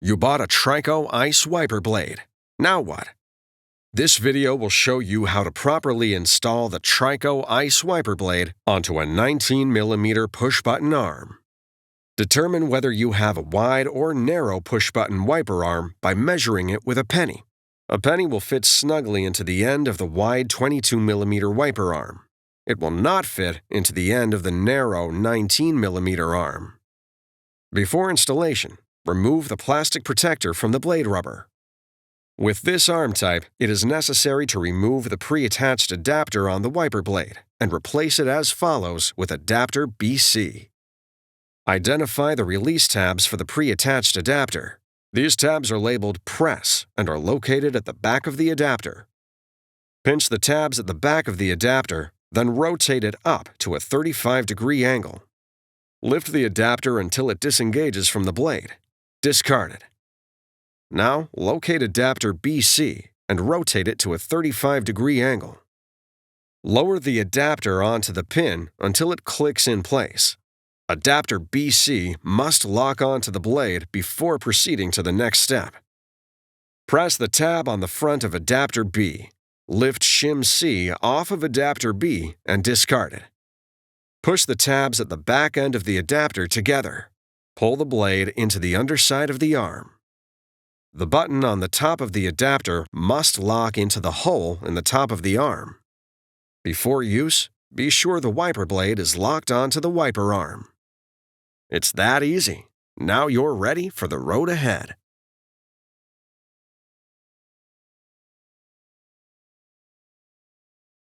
You bought a TRICO Ice wiper blade. Now what? This video will show you how to properly install the TRICO Ice wiper blade onto a 19mm push-button arm. Determine whether you have a wide or narrow push-button wiper arm by measuring it with a penny. A penny will fit snugly into the end of the wide 22mm wiper arm. It will not fit into the end of the narrow 19mm arm. Before installation, remove the plastic protector from the blade rubber. With this arm type, it is necessary to remove the pre-attached adapter on the wiper blade and replace it as follows with adapter BC. Identify the release tabs for the pre-attached adapter. These tabs are labeled Press and are located at the back of the adapter. Pinch the tabs at the back of the adapter, then rotate it up to a 35-degree angle. Lift the adapter until it disengages from the blade. Discard it. Now, locate adapter BC and rotate it to a 35-degree angle. Lower the adapter onto the pin until it clicks in place. Adapter BC must lock onto the blade before proceeding to the next step. Press the tab on the front of adapter B. Lift shim C off of adapter B and discard it. Push the tabs at the back end of the adapter together. Pull the blade into the underside of the arm. The button on the top of the adapter must lock into the hole in the top of the arm. Before use, be sure the wiper blade is locked onto the wiper arm. It's that easy. Now you're ready for the road ahead.